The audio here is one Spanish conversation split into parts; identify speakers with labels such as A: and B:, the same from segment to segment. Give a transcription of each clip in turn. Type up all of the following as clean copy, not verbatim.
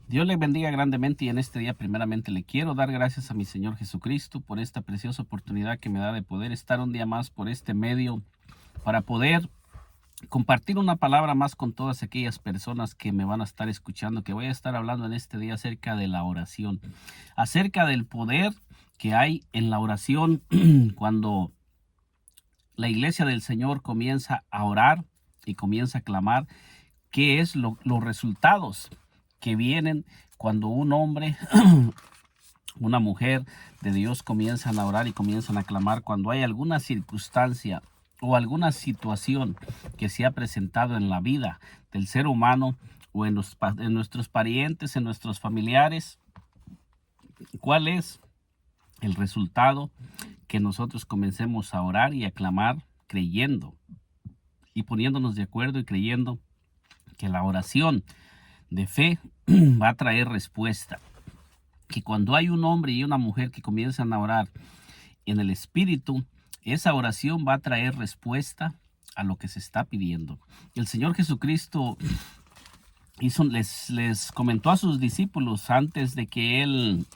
A: Dios le bendiga grandemente y en este día primeramente le quiero dar gracias a mi Señor Jesucristo por esta preciosa oportunidad que me da de poder estar un día más por este medio para poder compartir una palabra más con todas aquellas personas que me van a estar escuchando, que voy a estar hablando en este día acerca de la oración, acerca del poder que hay en la oración cuando la iglesia del Señor comienza a orar y comienza a clamar. ¿Qué es los resultados que vienen cuando un hombre, una mujer de Dios comienzan a orar y comienzan a clamar cuando hay alguna circunstancia o alguna situación que se ha presentado en la vida del ser humano o en nuestros parientes, en nuestros familiares? ¿Cuál es el resultado? Que nosotros comencemos a orar y a clamar creyendo y poniéndonos de acuerdo y creyendo que la oración de fe va a traer respuesta. Que cuando hay un hombre y una mujer que comienzan a orar en el Espíritu, esa oración va a traer respuesta a lo que se está pidiendo. El Señor Jesucristo les comentó a sus discípulos antes de que Él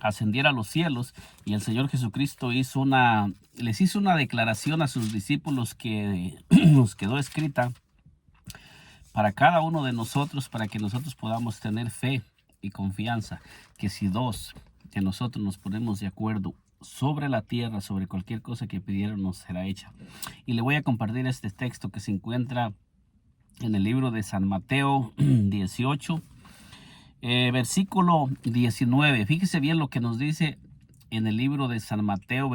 A: ascendiera a los cielos, y el Señor Jesucristo les hizo una declaración a sus discípulos que nos quedó escrita para cada uno de nosotros, para que nosotros podamos tener fe y confianza, que si dos de nosotros nos ponemos de acuerdo sobre la tierra, sobre cualquier cosa que pidieran, nos será hecha. Y le voy a compartir este texto que se encuentra en el libro de San Mateo 18, versículo 19. Fíjese bien lo que nos dice en el libro de San Mateo,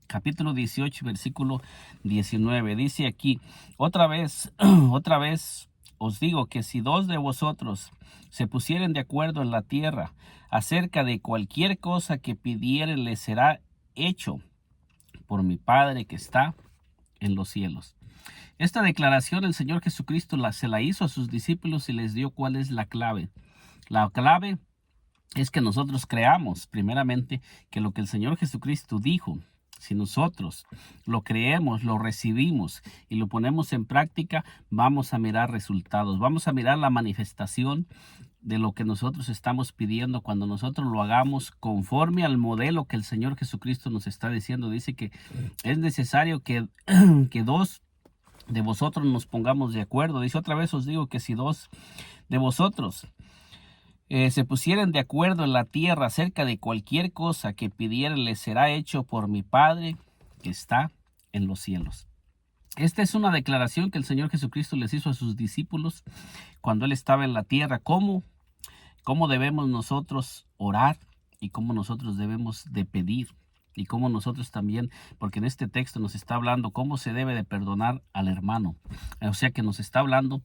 A: capítulo 18, versículo 19. Dice aquí, otra vez, otra vez os digo que si dos de vosotros se pusieren de acuerdo en la tierra acerca de cualquier cosa que pidieren, les será hecho por mi Padre que está en los cielos. Esta declaración el Señor Jesucristo se la hizo a sus discípulos y les dio cuál es la clave. La clave es que nosotros creamos primeramente que lo que el Señor Jesucristo dijo, si nosotros lo creemos, lo recibimos y lo ponemos en práctica, vamos a mirar resultados, vamos a mirar la manifestación de lo que nosotros estamos pidiendo cuando nosotros lo hagamos conforme al modelo que el Señor Jesucristo nos está diciendo. Dice que es necesario que dos de vosotros nos pongamos de acuerdo. Dice, otra vez os digo que si dos de vosotros se pusieren de acuerdo en la tierra acerca de cualquier cosa que pidieren, les será hecho por mi Padre que está en los cielos. Esta es una declaración que el Señor Jesucristo les hizo a sus discípulos cuando Él estaba en la tierra. ¿Cómo debemos nosotros orar y cómo nosotros debemos de pedir? Y cómo nosotros también, porque en este texto nos está hablando cómo se debe de perdonar al hermano. O sea que nos está hablando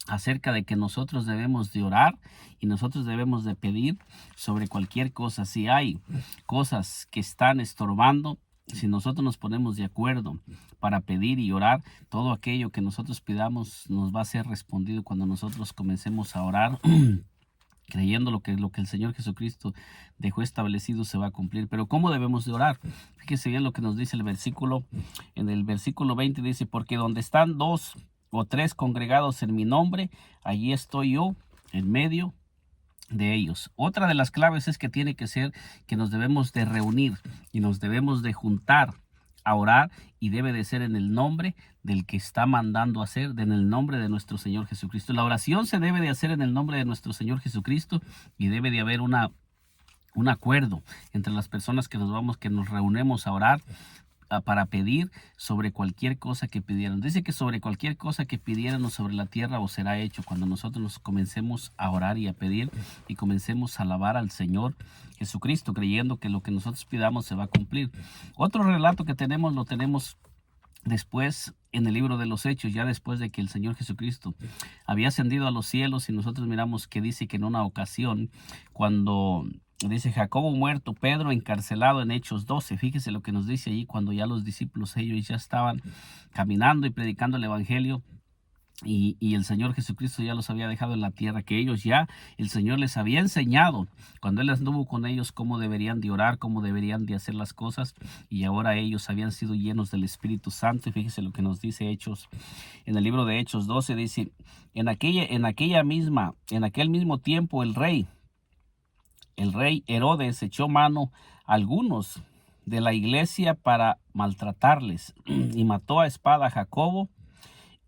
A: acerca de que nosotros debemos de orar y nosotros debemos de pedir sobre cualquier cosa. Si hay cosas que están estorbando, si nosotros nos ponemos de acuerdo para pedir y orar, todo aquello que nosotros pidamos nos va a ser respondido cuando nosotros comencemos a orar. Creyendo lo que el Señor Jesucristo dejó establecido se va a cumplir. Pero ¿cómo debemos de orar? Fíjese bien lo que nos dice el versículo. En el versículo 20 dice, porque donde están dos o tres congregados en mi nombre, allí estoy yo en medio de ellos. Otra de las claves es que tiene que ser que nos debemos de reunir y nos debemos de juntar a orar, y debe de ser en el nombre del que está mandando hacer, en el nombre de nuestro Señor Jesucristo. La oración se debe de hacer en el nombre de nuestro Señor Jesucristo, y debe de haber un acuerdo entre las personas que nos reunimos a orar para pedir sobre cualquier cosa que pidieran. Dice que sobre cualquier cosa que pidieran sobre la tierra os será hecho. Cuando nosotros nos comencemos a orar y a pedir y comencemos a alabar al Señor Jesucristo, creyendo que lo que nosotros pidamos se va a cumplir. Otro relato que tenemos, lo tenemos después en el libro de los Hechos, ya después de que el Señor Jesucristo había ascendido a los cielos, y nosotros miramos que dice que en una ocasión, cuando dice Jacobo muerto, Pedro encarcelado en Hechos 12, fíjese lo que nos dice allí, cuando ya los discípulos ellos ya estaban caminando y predicando el evangelio, Y el Señor Jesucristo ya los había dejado en la tierra, que ellos ya, el Señor les había enseñado cuando Él anduvo con ellos cómo deberían de orar, cómo deberían de hacer las cosas, y ahora ellos habían sido llenos del Espíritu Santo. Y fíjese lo que nos dice Hechos, en el libro de Hechos 12, dice, en aquel mismo tiempo el rey Herodes echó mano a algunos de la iglesia para maltratarles y mató a espada a Jacobo,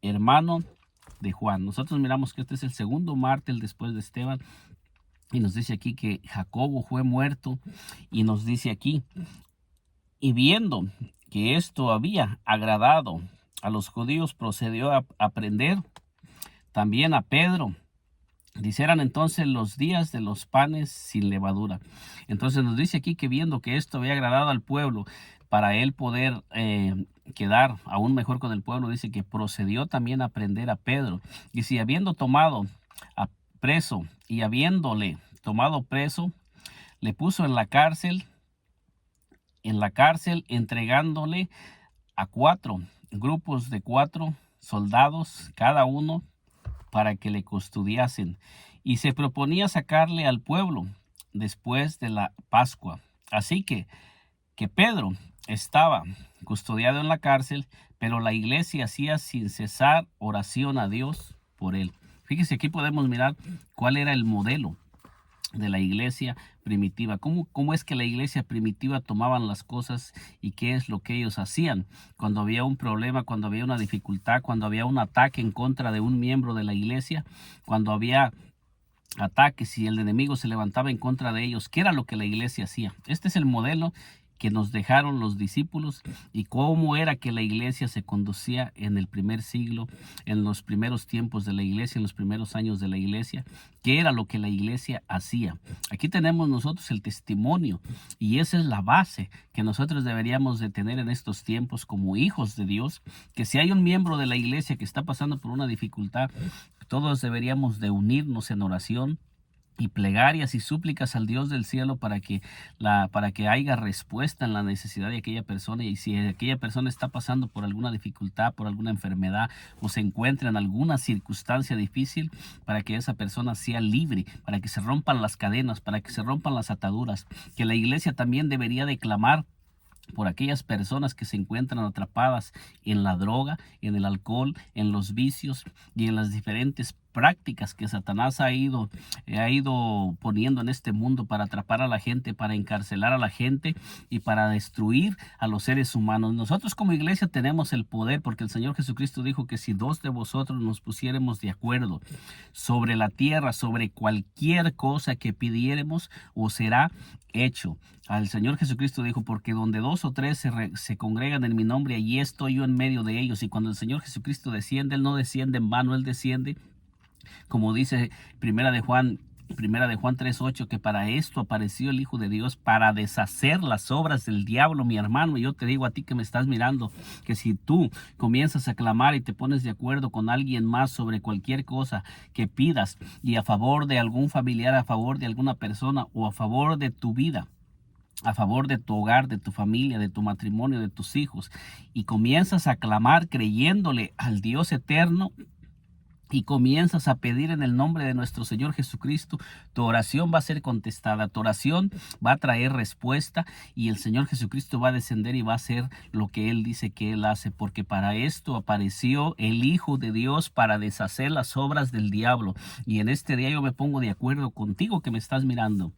A: hermano de Juan. Nosotros miramos que este es el segundo mártir después de Esteban, y nos dice aquí que Jacobo fue muerto, y nos dice aquí, y viendo que esto había agradado a los judíos, procedió a prender también a Pedro. Dice, eran entonces los días de los panes sin levadura. Entonces nos dice aquí que viendo que esto había agradado al pueblo, para él poder quedar aún mejor con el pueblo, dice que procedió también a prender a Pedro. Y si habiendo tomado a preso y habiéndole tomado preso, le puso en la cárcel, entregándole a 4 grupos de 4 soldados cada uno, para que le custodiasen, y se proponía sacarle al pueblo después de la Pascua. Así que Pedro estaba custodiado en la cárcel, pero la iglesia hacía sin cesar oración a Dios por él. Fíjese, aquí podemos mirar cuál era el modelo de la iglesia primitiva. ¿Cómo es que la iglesia primitiva tomaban las cosas y qué es lo que ellos hacían cuando había un problema, cuando había una dificultad, cuando había un ataque en contra de un miembro de la iglesia, cuando había ataques y el enemigo se levantaba en contra de ellos? ¿Qué era lo que la iglesia hacía? Este es el modelo que nos dejaron los discípulos, y cómo era que la iglesia se conducía en el primer siglo, en los primeros tiempos de la iglesia, en los primeros años de la iglesia. ¿Qué era lo que la iglesia hacía? Aquí tenemos nosotros el testimonio, y esa es la base que nosotros deberíamos de tener en estos tiempos como hijos de Dios, que si hay un miembro de la iglesia que está pasando por una dificultad, todos deberíamos de unirnos en oración y plegarias y súplicas al Dios del cielo para que haya respuesta en la necesidad de aquella persona. Y si aquella persona está pasando por alguna dificultad, por alguna enfermedad, o se encuentra en alguna circunstancia difícil, para que esa persona sea libre, para que se rompan las cadenas, para que se rompan las ataduras. Que la iglesia también debería de clamar por aquellas personas que se encuentran atrapadas en la droga, en el alcohol, en los vicios y en las diferentes prácticas que Satanás ha ido poniendo en este mundo para atrapar a la gente, para encarcelar a la gente y para destruir a los seres humanos. Nosotros como iglesia tenemos el poder, porque el Señor Jesucristo dijo que si 2 de vosotros nos pusiéramos de acuerdo sobre la tierra, sobre cualquier cosa que pidiéramos, os será hecho. Al Señor Jesucristo dijo, porque donde 2 o 3 se congregan en mi nombre, allí estoy yo en medio de ellos. Y cuando el Señor Jesucristo desciende, Él no desciende en vano, Él desciende, como dice Primera de Juan 3:8, que para esto apareció el Hijo de Dios, para deshacer las obras del diablo. Mi hermano, yo te digo a ti que me estás mirando, que si tú comienzas a clamar y te pones de acuerdo con alguien más sobre cualquier cosa que pidas, y a favor de algún familiar, a favor de alguna persona, o a favor de tu vida, a favor de tu hogar, de tu familia, de tu matrimonio, de tus hijos, y comienzas a clamar creyéndole al Dios eterno, y comienzas a pedir en el nombre de nuestro Señor Jesucristo, tu oración va a ser contestada, tu oración va a traer respuesta, y el Señor Jesucristo va a descender y va a hacer lo que Él dice que Él hace, porque para esto apareció el Hijo de Dios, para deshacer las obras del diablo. Y en este día yo me pongo de acuerdo contigo que me estás mirando.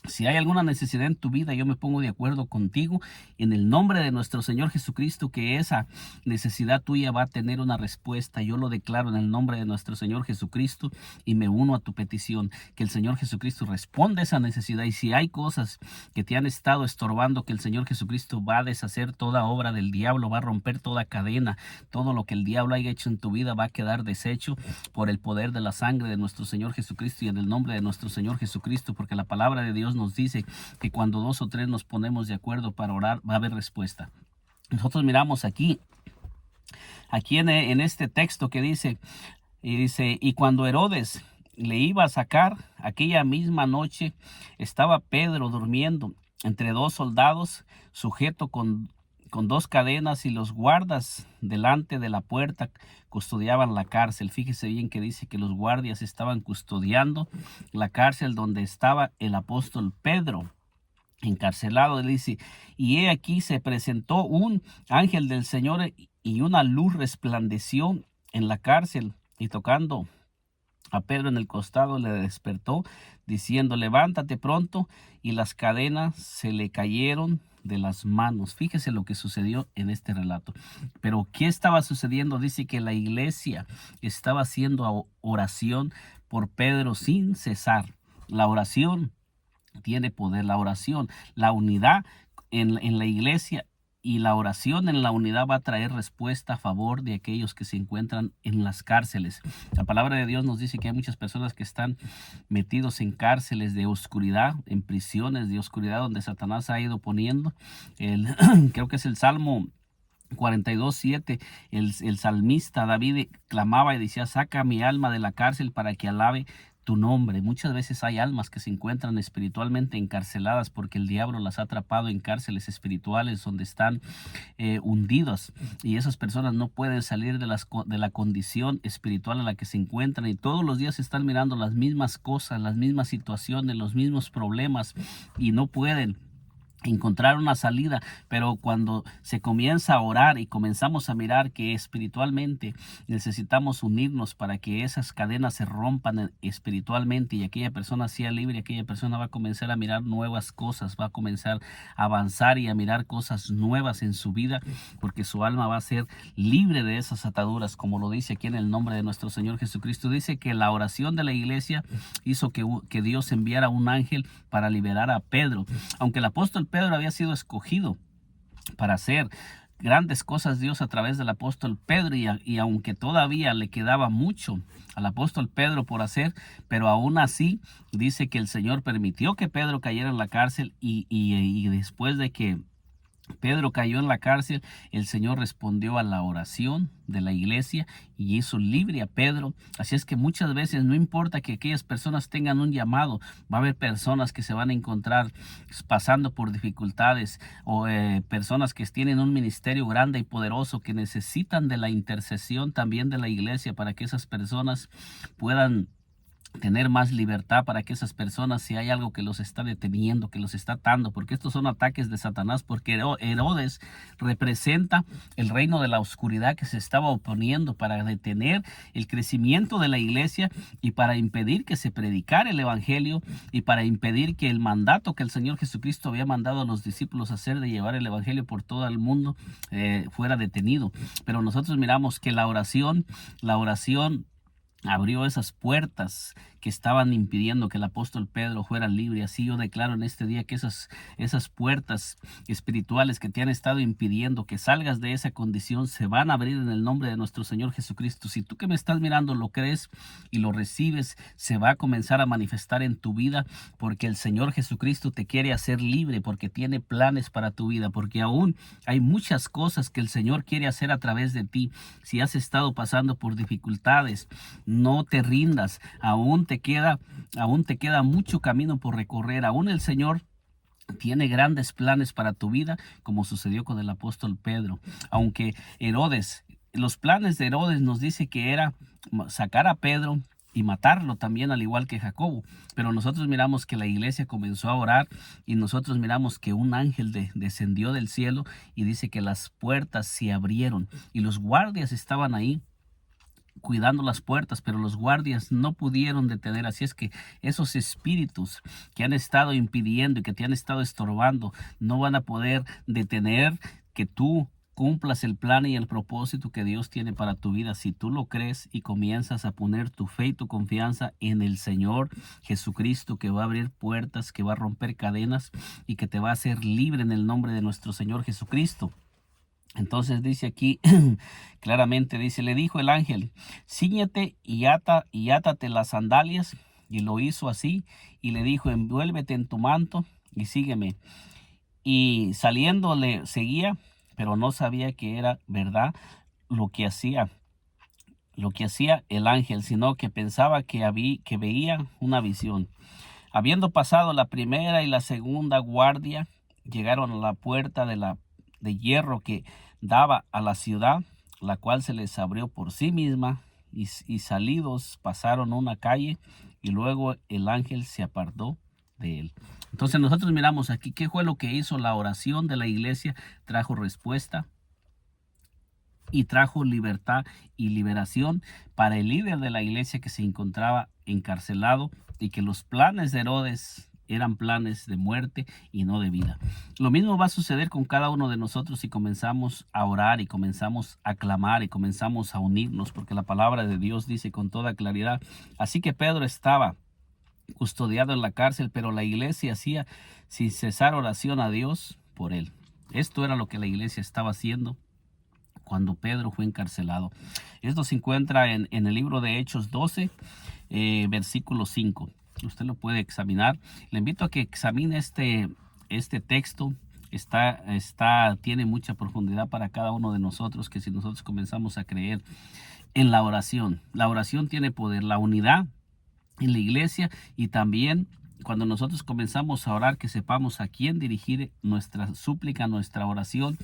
A: Si hay alguna necesidad en tu vida, yo me pongo de acuerdo contigo en el nombre de nuestro Señor Jesucristo, que esa necesidad tuya va a tener una respuesta. Yo lo declaro en el nombre de nuestro Señor Jesucristo y me uno a tu petición, que el Señor Jesucristo responda a esa necesidad. Y si hay cosas que te han estado estorbando, que el Señor Jesucristo va a deshacer toda obra del diablo, va a romper toda cadena, todo lo que el diablo haya hecho en tu vida va a quedar deshecho por el poder de la sangre de nuestro Señor Jesucristo y en el nombre de nuestro Señor Jesucristo, porque la palabra de Dios nos dice que cuando 2 o 3 nos ponemos de acuerdo para orar, va a haber respuesta. Nosotros miramos aquí en este texto que dice, y cuando Herodes le iba a sacar, aquella misma noche estaba Pedro durmiendo entre 2 soldados, sujeto con con 2 cadenas, y los guardas delante de la puerta custodiaban la cárcel. Fíjese bien que dice que los guardias estaban custodiando la cárcel donde estaba el apóstol Pedro encarcelado. Dice, y he aquí se presentó un ángel del Señor, y una luz resplandeció en la cárcel, y tocando a Pedro en el costado le despertó, diciendo, levántate pronto, y las cadenas se le cayeron de las manos. Fíjese lo que sucedió en este relato. Pero ¿qué estaba sucediendo? Dice que la iglesia estaba haciendo oración por Pedro sin cesar. La oración tiene poder, la oración, la unidad en la iglesia, y la oración en la unidad va a traer respuesta a favor de aquellos que se encuentran en las cárceles. La palabra de Dios nos dice que hay muchas personas que están metidos en cárceles de oscuridad, en prisiones de oscuridad donde Satanás ha ido poniendo. Creo que es el Salmo 42:7, el salmista David clamaba y decía, saca mi alma de la cárcel para que alabe tu nombre. Muchas veces hay almas que se encuentran espiritualmente encarceladas porque el diablo las ha atrapado en cárceles espirituales donde están hundidas, y esas personas no pueden salir de la condición espiritual en la que se encuentran, y todos los días están mirando las mismas cosas, las mismas situaciones, los mismos problemas, y no pueden encontrar una salida. Pero cuando se comienza a orar y comenzamos a mirar que espiritualmente necesitamos unirnos para que esas cadenas se rompan espiritualmente y aquella persona sea libre, aquella persona va a comenzar a mirar nuevas cosas, va a comenzar a avanzar y a mirar cosas nuevas en su vida, porque su alma va a ser libre de esas ataduras, como lo dice aquí en el nombre de nuestro Señor Jesucristo. Dice que la oración de la iglesia hizo que Dios enviara un ángel para liberar a Pedro. Aunque el apóstol Pedro había sido escogido para hacer grandes cosas Dios a través del apóstol Pedro, y aunque todavía le quedaba mucho al apóstol Pedro por hacer, pero aún así dice que el Señor permitió que Pedro cayera en la cárcel, y después de que Pedro cayó en la cárcel, el Señor respondió a la oración de la iglesia y hizo libre a Pedro. Así es que muchas veces no importa que aquellas personas tengan un llamado, va a haber personas que se van a encontrar pasando por dificultades, o personas que tienen un ministerio grande y poderoso que necesitan de la intercesión también de la iglesia para que esas personas puedan tener más libertad, para que esas personas, si hay algo que los está deteniendo, que los está atando, porque estos son ataques de Satanás, porque Herodes representa el reino de la oscuridad que se estaba oponiendo para detener el crecimiento de la iglesia y para impedir que se predicara el evangelio, y para impedir que el mandato que el Señor Jesucristo había mandado a los discípulos a hacer de llevar el evangelio por todo el mundo fuera detenido. Pero nosotros miramos que la oración abrió esas puertas que estaban impidiendo que el apóstol Pedro fuera libre. Así yo declaro en este día que esas puertas espirituales que te han estado impidiendo que salgas de esa condición se van a abrir en el nombre de nuestro Señor Jesucristo. Si tú que me estás mirando lo crees y lo recibes, se va a comenzar a manifestar en tu vida, porque el Señor Jesucristo te quiere hacer libre, porque tiene planes para tu vida, porque aún hay muchas cosas que el Señor quiere hacer a través de ti. Si has estado pasando por dificultades, no te rindas, aún te queda mucho camino por recorrer. Aún el Señor tiene grandes planes para tu vida, como sucedió con el apóstol Pedro. Aunque los planes de Herodes nos dice que era sacar a Pedro y matarlo también, al igual que Jacobo. Pero nosotros miramos que la iglesia comenzó a orar, y nosotros miramos que un ángel descendió del cielo, y dice que las puertas se abrieron y los guardias estaban ahí cuidando las puertas, pero los guardias no pudieron detener. Así es que esos espíritus que han estado impidiendo y que te han estado estorbando no van a poder detener que tú cumplas el plan y el propósito que Dios tiene para tu vida, si tú lo crees y comienzas a poner tu fe y tu confianza en el Señor Jesucristo, que va a abrir puertas, que va a romper cadenas y que te va a hacer libre en el nombre de nuestro Señor Jesucristo. Entonces dice aquí, claramente dice, le dijo el ángel, cíñete y átate las sandalias. Y lo hizo así, y le dijo, envuélvete en tu manto y sígueme. Y saliendo le seguía, pero no sabía que era verdad lo que hacía el ángel, sino que pensaba que veía una visión. Habiendo pasado la primera y la segunda guardia, llegaron a la puerta de de hierro que daba a la ciudad, la cual se les abrió por sí misma, y salidos pasaron una calle, y luego el ángel se apartó de él. Entonces nosotros miramos aquí qué fue lo que hizo la oración de la iglesia. Trajo respuesta y trajo libertad y liberación para el líder de la iglesia que se encontraba encarcelado, y que los planes de Herodes eran planes de muerte y no de vida. Lo mismo va a suceder con cada uno de nosotros si comenzamos a orar y comenzamos a clamar y comenzamos a unirnos, porque la palabra de Dios dice con toda claridad. Así que Pedro estaba custodiado en la cárcel, pero la iglesia hacía sin cesar oración a Dios por él. Esto era lo que la iglesia estaba haciendo cuando Pedro fue encarcelado. Esto se encuentra en el libro de Hechos 12, versículo 5. Usted lo puede examinar. Le invito a que examine este texto. Tiene mucha profundidad para cada uno de nosotros, que si nosotros comenzamos a creer en la oración tiene poder, la unidad en la iglesia, y también cuando nosotros comenzamos a orar, que sepamos a quién dirigir nuestra súplica, nuestra oración,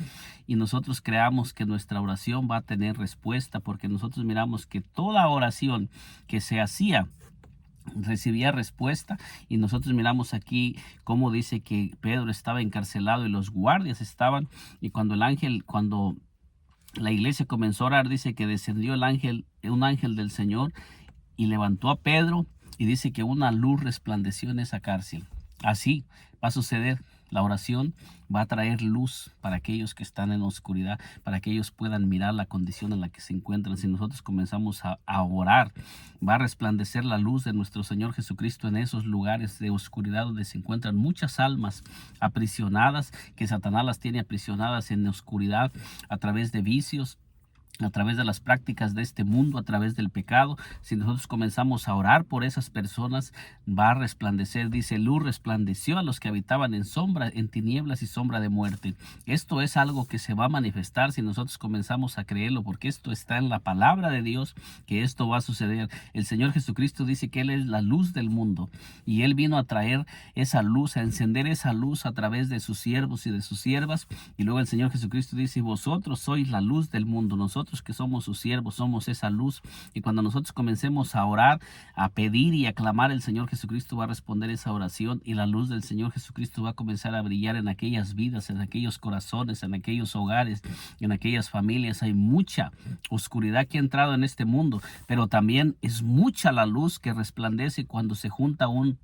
A: y nosotros creamos que nuestra oración va a tener respuesta, porque nosotros miramos que toda oración que se hacía recibía respuesta. Y nosotros miramos aquí cómo dice que Pedro estaba encarcelado y los guardias estaban, y cuando la iglesia comenzó a orar, dice que descendió un ángel del Señor y levantó a Pedro, y dice que una luz resplandeció en esa cárcel. Así va a suceder. La oración va a traer luz para aquellos que están en la oscuridad, para que ellos puedan mirar la condición en la que se encuentran. Si nosotros comenzamos a orar, va a resplandecer la luz de nuestro Señor Jesucristo en esos lugares de oscuridad donde se encuentran muchas almas aprisionadas, que Satanás las tiene aprisionadas en la oscuridad a través de vicios, a través de las prácticas de este mundo, a través del pecado. Si nosotros comenzamos a orar por esas personas, va a resplandecer. Dice, luz resplandeció a los que habitaban en tinieblas y sombra de muerte. Esto es algo que se va a manifestar si nosotros comenzamos a creerlo, porque esto está en la palabra de Dios, que esto va a suceder. El Señor Jesucristo dice que Él es la luz del mundo, y Él vino a traer esa luz, a encender esa luz a través de sus siervos y de sus siervas. Y luego el Señor Jesucristo dice, vosotros sois la luz del mundo. Nosotros que somos sus siervos somos esa luz, y cuando nosotros comencemos a orar, a pedir y a clamar, el Señor Jesucristo va a responder esa oración, y la luz del Señor Jesucristo va a comenzar a brillar en aquellas vidas, en aquellos corazones, en aquellos hogares, en aquellas familias. Hay mucha oscuridad que ha entrado en este mundo, pero también es mucha la luz que resplandece cuando se junta un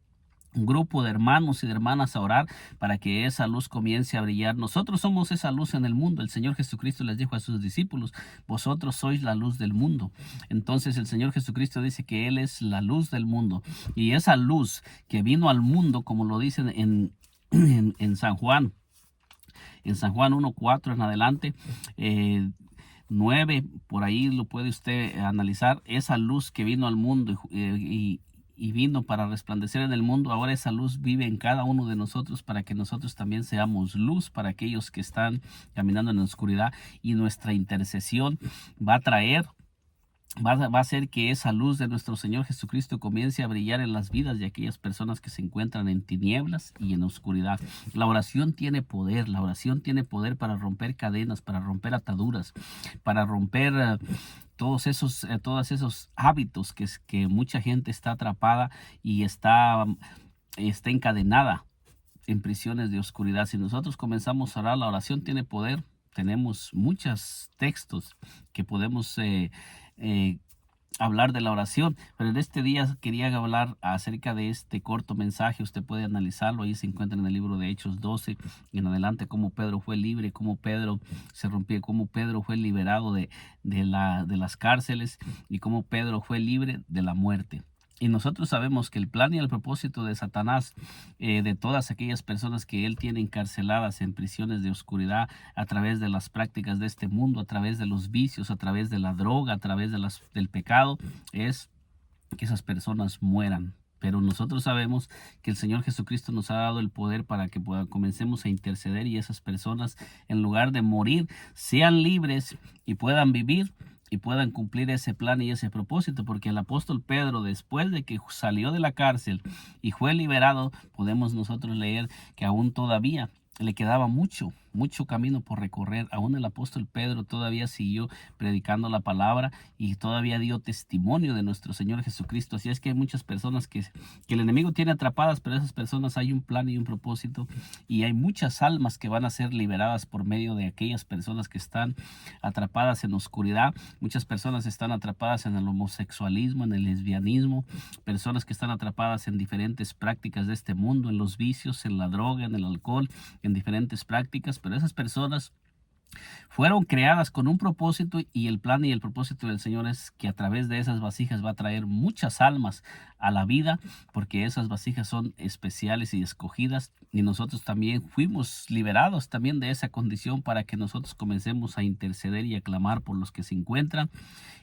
A: grupo de hermanos y de hermanas a orar para que esa luz comience a brillar. Nosotros somos esa luz en el mundo. El Señor Jesucristo les dijo a sus discípulos, vosotros sois la luz del mundo. Entonces el Señor Jesucristo dice que Él es la luz del mundo, y esa luz que vino al mundo, como lo dicen en San Juan, en San Juan 1:4 en adelante, 9, por ahí lo puede usted analizar. Esa luz que vino al mundo y vino para resplandecer en el mundo, ahora esa luz vive en cada uno de nosotros, para que nosotros también seamos luz para aquellos que están caminando en la oscuridad. Y nuestra intercesión va a hacer que esa luz de nuestro Señor Jesucristo comience a brillar en las vidas de aquellas personas que se encuentran en tinieblas y en oscuridad. La oración tiene poder. La oración tiene poder para romper cadenas, para romper ataduras, para romper todos esos hábitos que mucha gente está atrapada y está encadenada en prisiones de oscuridad. Si nosotros comenzamos a orar, la oración tiene poder. Tenemos muchos textos que podemos hablar de la oración, pero en este día quería hablar acerca de este corto mensaje. Usted puede analizarlo, ahí se encuentra en el libro de Hechos 12 y en adelante, cómo Pedro fue libre, cómo Pedro se rompió, cómo Pedro fue liberado de las cárceles, y cómo Pedro fue libre de la muerte. Y nosotros sabemos que el plan y el propósito de Satanás, de todas aquellas personas que él tiene encarceladas en prisiones de oscuridad, a través de las prácticas de este mundo, a través de los vicios, a través de la droga, a través del pecado, es que esas personas mueran. Pero nosotros sabemos que el Señor Jesucristo nos ha dado el poder para que comencemos a interceder, y esas personas, en lugar de morir, sean libres y puedan vivir y puedan cumplir ese plan y ese propósito. Porque el apóstol Pedro, después de que salió de la cárcel y fue liberado, podemos nosotros leer que aún todavía le quedaba mucho mucho camino por recorrer. Aún el apóstol Pedro todavía siguió predicando la palabra y todavía dio testimonio de nuestro Señor Jesucristo. Así es que hay muchas personas que el enemigo tiene atrapadas, pero esas personas hay un plan y un propósito, y hay muchas almas que van a ser liberadas por medio de aquellas personas que están atrapadas en oscuridad. Muchas personas están atrapadas en el homosexualismo, en el lesbianismo, personas que están atrapadas en diferentes prácticas de este mundo, en los vicios, en la droga, en el alcohol, en diferentes prácticas, pero esas personas fueron creadas con un propósito, y el plan y el propósito del Señor es que a través de esas vasijas va a traer muchas almas a la vida, porque esas vasijas son especiales y escogidas, y nosotros también fuimos liberados también de esa condición para que nosotros comencemos a interceder y a clamar por los que se encuentran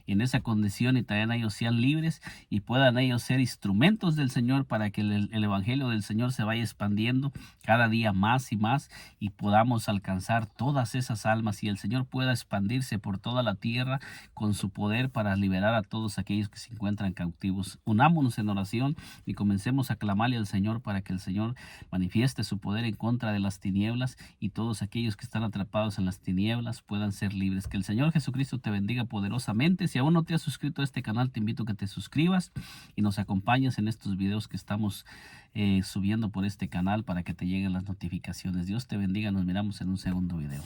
A: en esa condición, y también ellos sean libres y puedan ellos ser instrumentos del Señor para que el evangelio del Señor se vaya expandiendo cada día más y más, y podamos alcanzar todas esas almas, y el Señor pueda expandirse por toda la tierra con su poder para liberar a todos aquellos que se encuentran cautivos. Unámonos en oración y comencemos a clamarle al Señor para que el Señor manifieste su poder en contra de las tinieblas, y todos aquellos que están atrapados en las tinieblas puedan ser libres. Que el Señor Jesucristo te bendiga poderosamente. Si aún no te has suscrito a este canal, te invito a que te suscribas y nos acompañes en estos videos que estamos subiendo por este canal para que te lleguen las notificaciones. Dios te bendiga. Nos miramos en un segundo video.